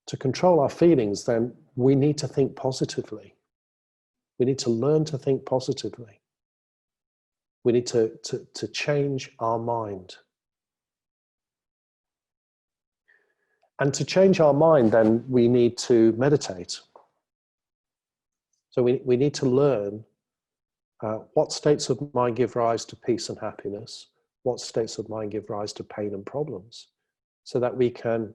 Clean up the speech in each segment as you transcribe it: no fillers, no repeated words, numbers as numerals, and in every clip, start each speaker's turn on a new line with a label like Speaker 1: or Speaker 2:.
Speaker 1: to control our feelings, then we need to think positively. We need to learn to think positively. We need to change our mind. And to change our mind, then we need to meditate. So we need to learn what states of mind give rise to peace and happiness, what states of mind give rise to pain and problems, so that we can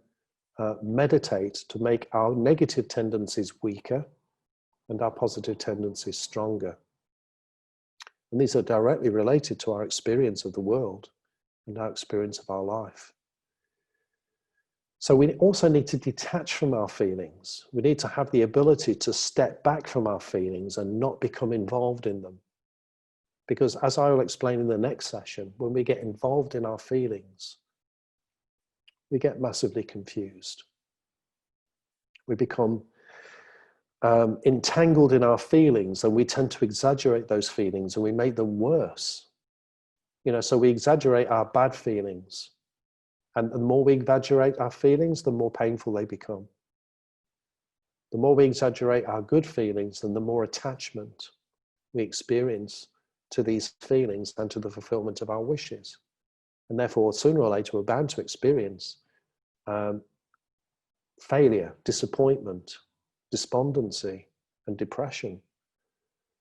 Speaker 1: meditate to make our negative tendencies weaker and our positive tendencies stronger. And these are directly related to our experience of the world and our experience of our life. So we also need to detach from our feelings. We need to have the ability to step back from our feelings and not become involved in them. Because as I will explain in the next session, when we get involved in our feelings, we get massively confused. We become entangled in our feelings, and we tend to exaggerate those feelings and we make them worse. So we exaggerate our bad feelings. And the more we exaggerate our feelings, the more painful they become. The more we exaggerate our good feelings, then the more attachment we experience to these feelings and to the fulfillment of our wishes. And therefore, sooner or later, we're bound to experience failure, disappointment, despondency, and depression.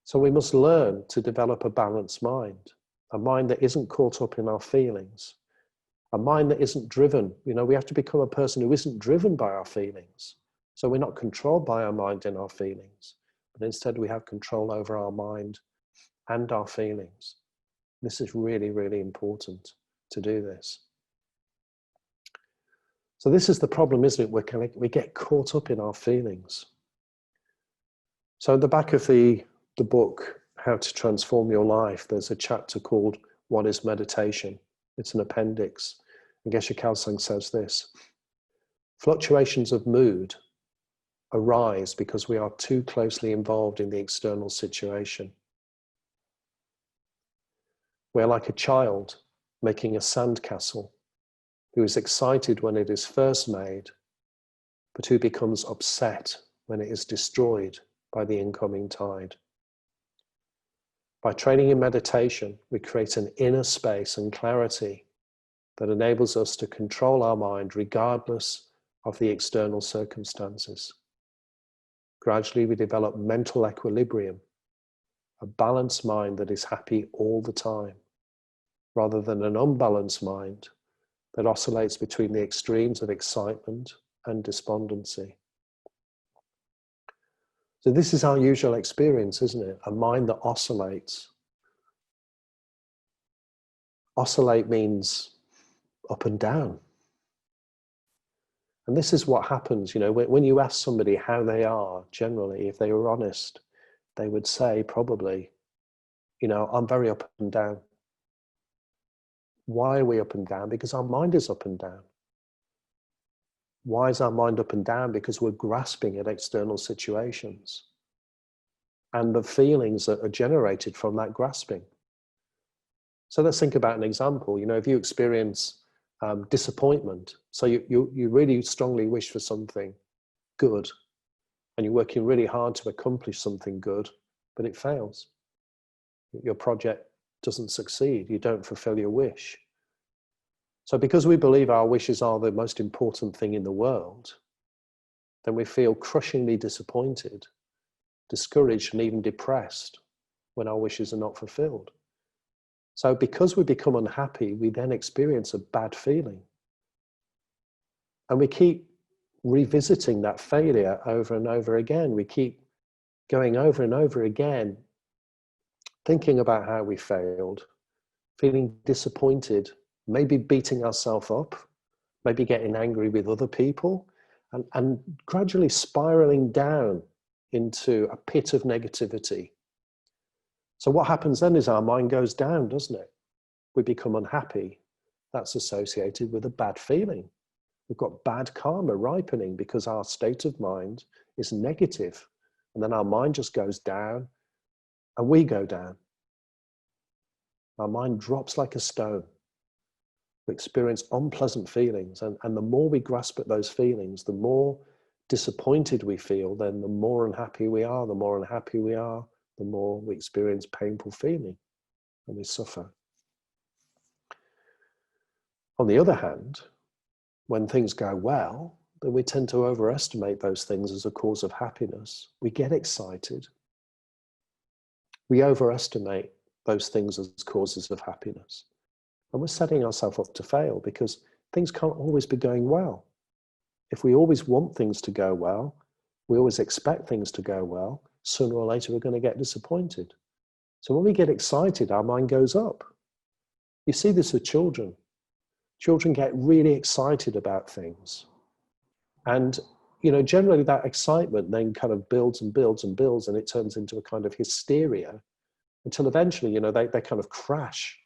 Speaker 1: So we must learn to develop a balanced mind, a mind that isn't caught up in our feelings, a mind that isn't driven. We have to become a person who isn't driven by our feelings. So we're not controlled by our mind and our feelings, but instead we have control over our mind and our feelings. This is really, really important to do this. So this is the problem, isn't it? We get caught up in our feelings. So at the back of the book, How to Transform Your Life, there's a chapter called What is Meditation? It's an appendix. And Geshe Kelsang says this: fluctuations of mood arise because we are too closely involved in the external situation. We're like a child making a sandcastle who is excited when it is first made, but who becomes upset when it is destroyed by the incoming tide. By training in meditation, we create an inner space and clarity that enables us to control our mind regardless of the external circumstances. Gradually, we develop mental equilibrium, a balanced mind that is happy all the time, rather than an unbalanced mind that oscillates between the extremes of excitement and despondency. So this is our usual experience, isn't it? A mind that oscillates. Oscillate means up and down. And this is what happens, when you ask somebody how they are, generally, if they were honest, they would say probably, I'm very up and down. Why are we up and down? Because our mind is up and down. Why is our mind up and down? Because we're grasping at external situations and the feelings that are generated from that grasping. So let's think about an example. If you experience disappointment, so you really strongly wish for something good and you're working really hard to accomplish something good, but it fails. Your project doesn't succeed. You don't fulfill your wish. So because we believe our wishes are the most important thing in the world, then we feel crushingly disappointed, discouraged, and even depressed when our wishes are not fulfilled. So because we become unhappy, we then experience a bad feeling. And we keep revisiting that failure over and over again. We keep going over and over again, thinking about how we failed, feeling disappointed, maybe beating ourselves up, maybe getting angry with other people, and gradually spiraling down into a pit of negativity. So what happens then is our mind goes down, doesn't it? We become unhappy. That's associated with a bad feeling. We've got bad karma ripening because our state of mind is negative. And then our mind just goes down and we go down. Our mind drops like a stone. We experience unpleasant feelings. And the more we grasp at those feelings, the more disappointed we feel, then the more unhappy we are. The more unhappy we are, the more we experience painful feeling and we suffer. On the other hand, when things go well, then we tend to overestimate those things as a cause of happiness. We get excited. We overestimate those things as causes of happiness. And we're setting ourselves up to fail because things can't always be going well. If we always want things to go well, we always expect things to go well, sooner or later we're going to get disappointed. So when we get excited, our mind goes up. You see this with children. Children get really excited about things. And, generally that excitement then kind of builds and builds and builds, and it turns into a kind of hysteria until eventually, they kind of crash.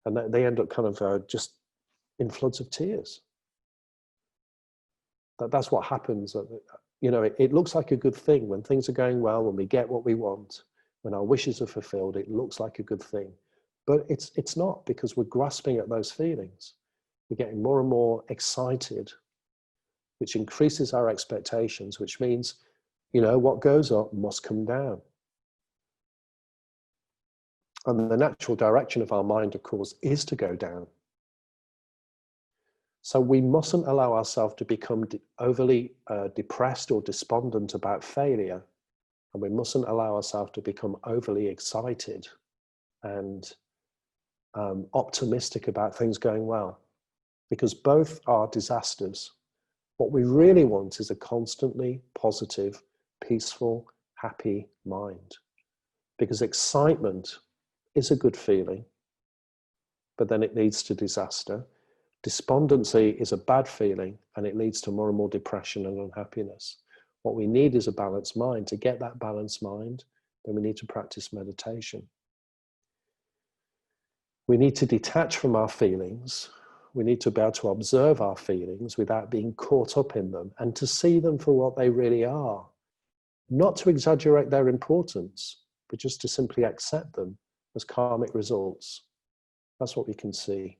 Speaker 1: And they end up kind of just in floods of tears. That's what happens. It looks like a good thing when things are going well, when we get what we want, when our wishes are fulfilled, it looks like a good thing. But it's not, because we're grasping at those feelings. We're getting more and more excited, which increases our expectations, which means, what goes up must come down. And the natural direction of our mind, of course, is to go down. So we mustn't allow ourselves to become overly depressed or despondent about failure. And we mustn't allow ourselves to become overly excited and optimistic about things going well, because both are disasters. What we really want is a constantly positive, peaceful, happy mind, because excitement is a good feeling, but then it leads to disaster. Despondency is a bad feeling, and it leads to more and more depression and unhappiness. What we need is a balanced mind. To get that balanced mind, then we need to practice meditation. We need to detach from our feelings. We need to be able to observe our feelings without being caught up in them, and to see them for what they really are. Not to exaggerate their importance, but just to simply accept them as karmic results. That's what we can see.